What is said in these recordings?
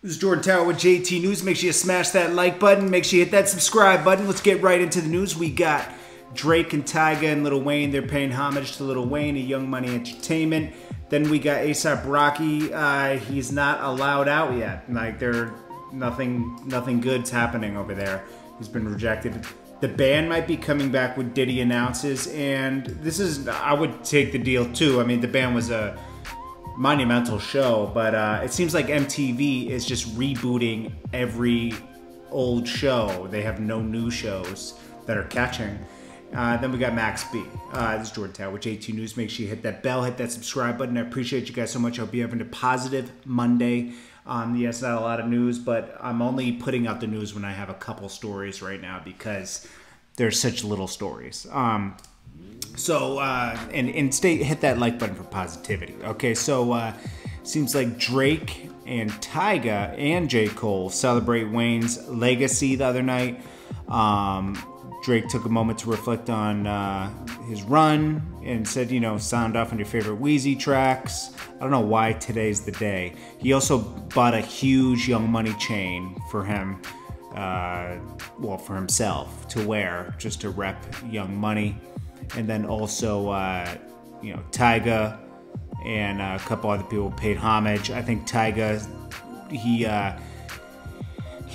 This is Jordan Tower with JT News. Make sure you smash that like button. Make sure you hit that subscribe button. Let's get right into the news. We got Drake and Tyga and Lil Wayne. They're paying homage to Lil Wayne at Young Money Entertainment. Then we got A$AP Rocky. He's not allowed out yet. Like, nothing good's happening over there. He's been rejected. DaBand might be coming back with Diddy announces, and this is, I would take the deal too. I mean, DaBand was a monumental show, but it seems like MTV is just rebooting every old show. They have no new shows that are catching. Then we got Max B. This is Jordan Tower with JT News. Make sure you hit that bell, hit that subscribe button. I appreciate you guys so much. I hope you're having a positive Monday. Yes, not a lot of news, but I'm only putting out the news when I have a couple stories right now because there's such little stories. And hit that like button for positivity. Okay, so seems like Drake and Tyga and J. Cole celebrate Wayne's legacy the other night. Drake took a moment to reflect on his run and said, you know, sound off on your favorite Wheezy tracks. I don't know why today's the day. He also bought a huge Young Money chain for him, for himself to wear, just to rep Young Money. And then also, Tyga and a couple other people paid homage. I think Tyga, he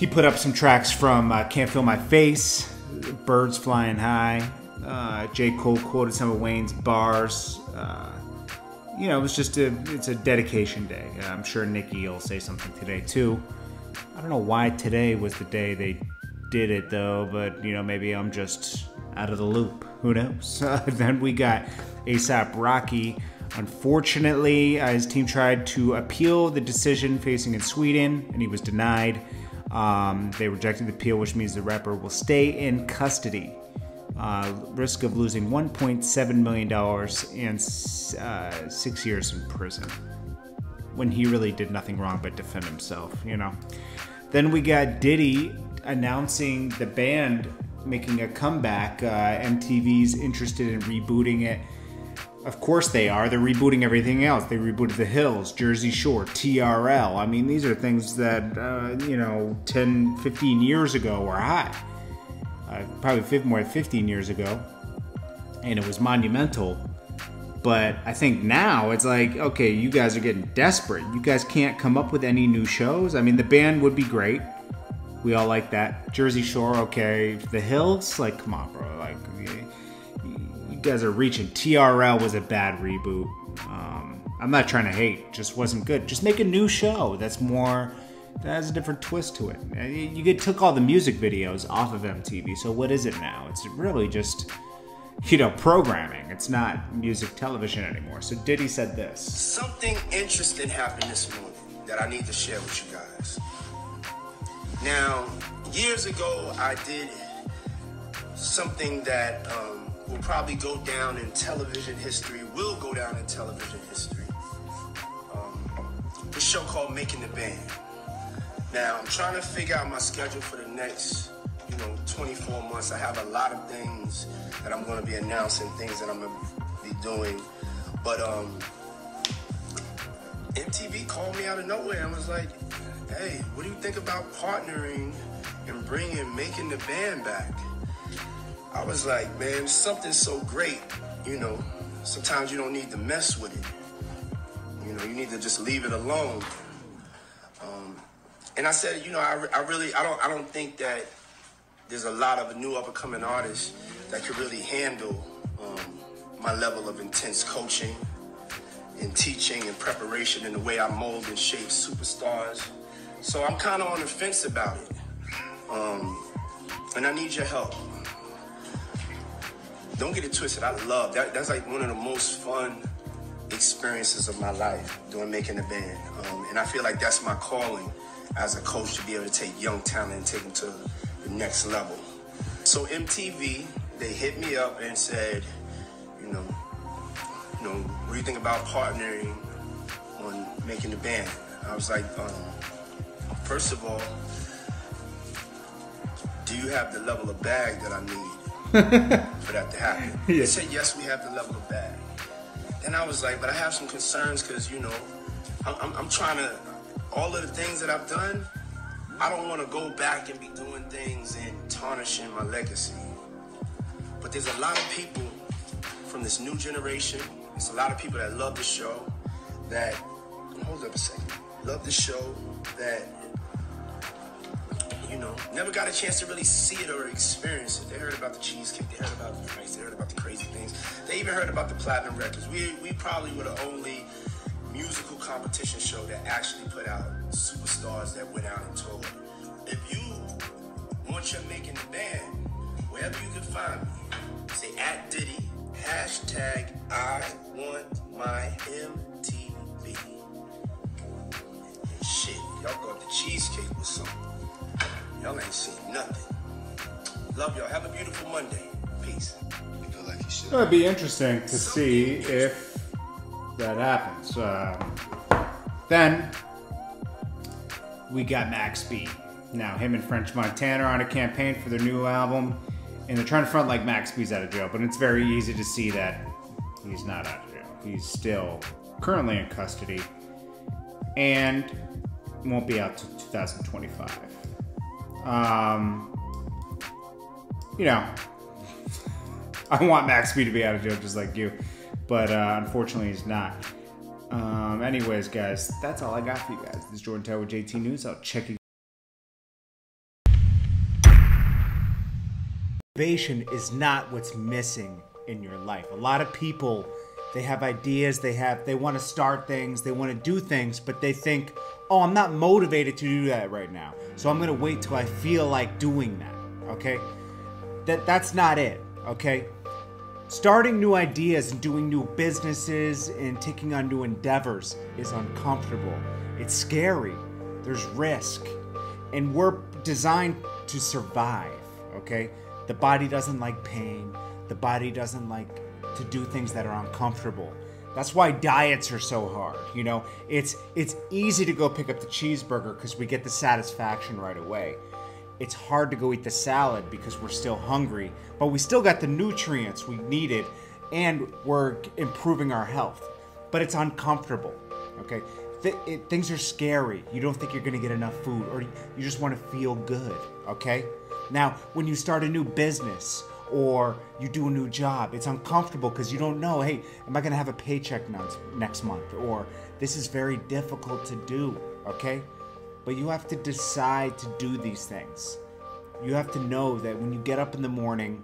put up some tracks from Can't Feel My Face, Birds Flying High. J. Cole quoted some of Wayne's bars. It's a dedication day. I'm sure Nicki will say something today too. I don't know why today was the day they did it though, but maybe I'm just out of the loop. Who knows? Then we got A$AP Rocky. Unfortunately, his team tried to appeal the decision facing in Sweden, and he was denied. They rejected the appeal, which means the rapper will stay in custody. Risk of losing $1.7 million and 6 years in prison. When he really did nothing wrong but defend himself, Then we got Diddy announcing DaBand making a comeback. MTV's interested in rebooting it. Of course they are. They're rebooting everything else. They rebooted The Hills, Jersey Shore, TRL. I mean, these are things that, 10, 15 years ago were hot. Probably more than 15 years ago. And it was monumental. But I think now it's like, okay, you guys are getting desperate. You guys can't come up with any new shows. I mean, DaBand would be great. We all like that. Jersey Shore, okay. The Hills, like, come on, bro. Like, you guys are reaching. TRL was a bad reboot. I'm not trying to hate. Just wasn't good. Just make a new show that has a different twist to it. You took all the music videos off of MTV, so what is it now? It's really just, programming. It's not music television anymore. So Diddy said this. Something interesting happened this morning that I need to share with you guys. Now, years ago, I did something that will probably go down in television history, This show called Making the Band. Now, I'm trying to figure out my schedule for the next, 24 months. I have a lot of things that I'm going to be announcing, things that I'm going to be doing. But MTV called me out of nowhere and was like, hey, what do you think about partnering and making the band back? I was like, man, something so great, sometimes you don't need to mess with it. You need to just leave it alone. And I said, I don't think that there's a lot of new up-and-coming artists that could really handle my level of intense coaching and teaching and preparation and the way I mold and shape superstars. So I'm kind of on the fence about it. And I need your help. Don't get it twisted. I love that. That's like one of the most fun experiences of my life, making a band. And I feel like that's my calling as a coach, to be able to take young talent and take them to the next level. So MTV, they hit me up and said, what do you think about partnering on making the band? I was like, first of all, do you have the level of bag that I need for that to happen? Yeah. They said, yes, we have the level of bag. And I was like, but I have some concerns because, I'm trying to all of the things that I've done, I don't want to go back and be doing things and tarnishing my legacy. But there's a lot of people from this new generation, there's a lot of people that love the show, that, hold up a second, love the show, that, you know, never got a chance to really see it or experience it. They heard about the cheesecake, they heard about the price, they heard about the crazy things. They even heard about the platinum records. We probably were the only musical competition show that actually put out superstars that went out and toured. If you want your making the band, wherever you can find me, say @Diddy, hashtag I want my MTV. And shit, y'all thought the cheesecake was something. Y'all ain't seen nothing. Love y'all. Have a beautiful Monday. Peace. You feel like you should. It'd be interesting to see if that happens. Then we got Max B. Now him and French Montana are on a campaign for their new album, and they're trying to front like Max B's out of jail, but it's very easy to see that he's not out of jail. He's still currently in custody and won't be out till 2025. You know, I want Max B to be out of jail just like you, but unfortunately he's not. Anyways, guys, that's all I got for you guys. This is Jordan Tower with JT News. I'll check you. Motivation is not what's missing in your life. A lot of people, they have ideas, they want to start things, they want to do things, but they think, oh, I'm not motivated to do that right now, so I'm going to wait till I feel like doing that, okay? That's not it, okay? Starting new ideas and doing new businesses and taking on new endeavors is uncomfortable. It's scary. There's risk. And we're designed to survive, okay? The body doesn't like pain. The body doesn't like to do things that are uncomfortable. That's why diets are so hard, you know? It's easy to go pick up the cheeseburger because we get the satisfaction right away. It's hard to go eat the salad because we're still hungry, but we still got the nutrients we needed and we're improving our health. But it's uncomfortable, okay? Things are scary. You don't think you're gonna get enough food, or you just wanna feel good, okay? Now, when you start a new business or you do a new job, it's uncomfortable because you don't know, hey, am I gonna have a paycheck next month? Or this is very difficult to do, okay? But you have to decide to do these things. You have to know that when you get up in the morning,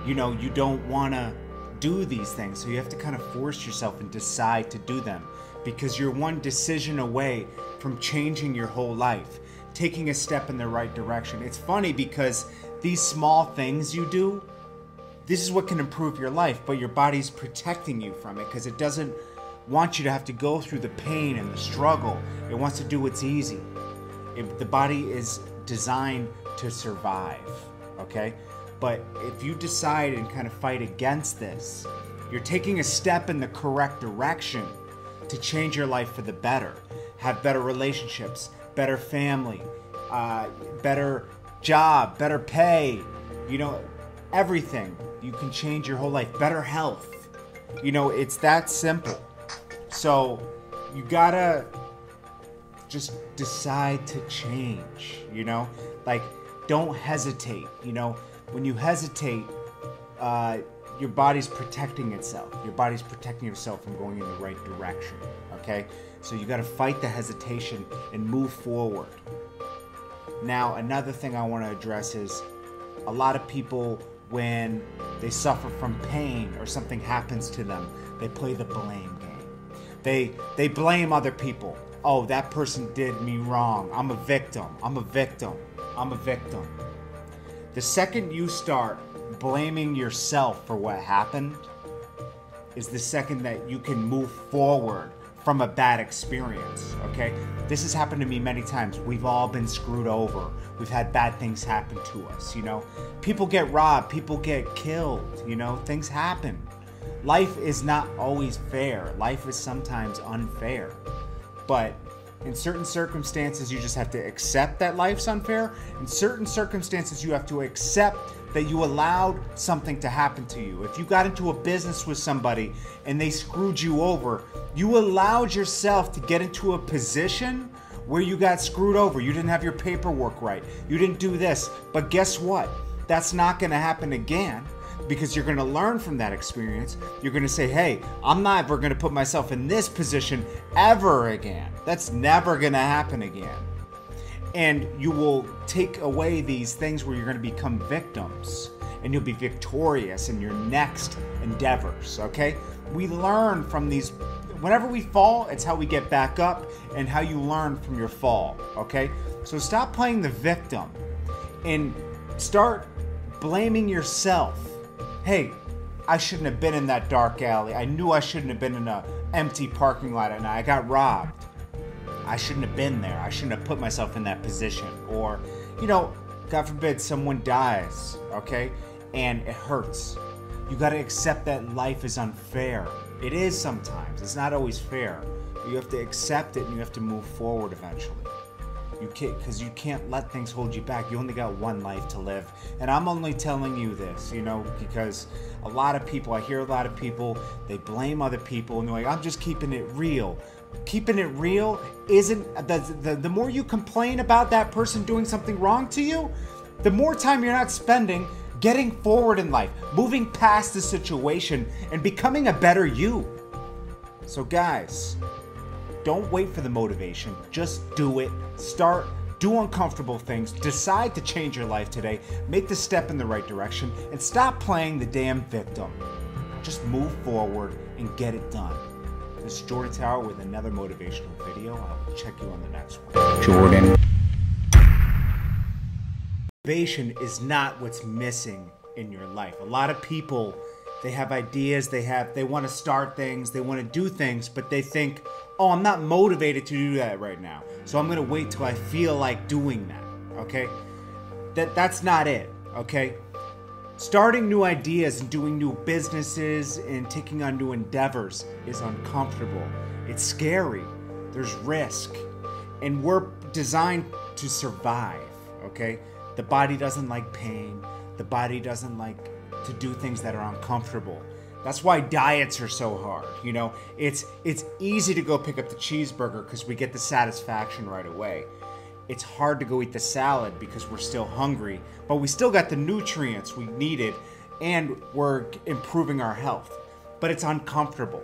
you know, you don't want to do these things. So you have to kind of force yourself and decide to do them, because you're one decision away from changing your whole life, taking a step in the right direction. It's funny because these small things you do, this is what can improve your life, but your body's protecting you from it because it doesn't want you to have to go through the pain and the struggle. It wants to do what's easy. The body is designed to survive, okay? But if you decide and kind of fight against this, you're taking a step in the correct direction to change your life for the better. Have better relationships, better family, better job, better pay, you know, everything. You can change your whole life. Better health. You know, it's that simple. So you gotta just decide to change, you know? Like, don't hesitate, you know? When you hesitate, your body's protecting itself. Your body's protecting yourself from going in the right direction, okay? So you gotta fight the hesitation and move forward. Now, another thing I wanna address is a lot of people, when they suffer from pain or something happens to them, they play the blame game. They blame other people. Oh, that person did me wrong. I'm a victim. I'm a victim. I'm a victim. The second you start blaming yourself for what happened is the second that you can move forward from a bad experience, okay? This has happened to me many times. We've all been screwed over. We've had bad things happen to us, you know? People get robbed. People get killed, you know? Things happen. Life is not always fair. Life is sometimes unfair. But In certain circumstances, you just have to accept that life's unfair. In certain circumstances, you have to accept that you allowed something to happen to you. If you got into a business with somebody and they screwed you over, you allowed yourself to get into a position where you got screwed over. You didn't have your paperwork right. You didn't do this. But guess what? That's not going to happen again, because you're going to learn from that experience. You're going to say, hey, I'm not ever going to put myself in this position ever again. That's never going to happen again. And you will take away these things where you're going to become victims, and you'll be victorious in your next endeavors, okay? We learn from these. Whenever we fall, it's how we get back up and how you learn from your fall, okay? So stop playing the victim and start blaming yourself. Hey, I shouldn't have been in that dark alley. I knew I shouldn't have been in an empty parking lot at night. I got robbed. I shouldn't have been there. I shouldn't have put myself in that position. Or, you know, God forbid someone dies, okay? And it hurts. You got to accept that life is unfair. It is sometimes. It's not always fair. But you have to accept it and you have to move forward eventually. You can't, because you can't let things hold you back. You only got one life to live. And I'm only telling you this, you know, because a lot of people, I hear a lot of people, they blame other people and they're like, I'm just keeping it real. Keeping it real isn't, the more you complain about that person doing something wrong to you, the more time you're not spending getting forward in life, moving past the situation and becoming a better you. So guys, don't wait for the motivation. Just do it. Start. Do uncomfortable things. Decide to change your life today. Make the step in the right direction and stop playing the damn victim. Just move forward and get it done. This is Jordan Tower with another motivational video. I'll check you on the next one. Jordan. Motivation is not what's missing in your life. A lot of people, they have ideas, they want to start things, they want to do things, but they think, oh, I'm not motivated to do that right now, so I'm going to wait till I feel like doing that, okay? That's not it, okay? Starting new ideas and doing new businesses and taking on new endeavors is uncomfortable. It's scary. There's risk. And we're designed to survive, okay? The body doesn't like pain. The body doesn't like to do things that are uncomfortable. That's why diets are so hard. You know, it's easy to go pick up the cheeseburger because we get the satisfaction right away. It's hard to go eat the salad because we're still hungry, but we still got the nutrients we needed and we're improving our health. But it's uncomfortable.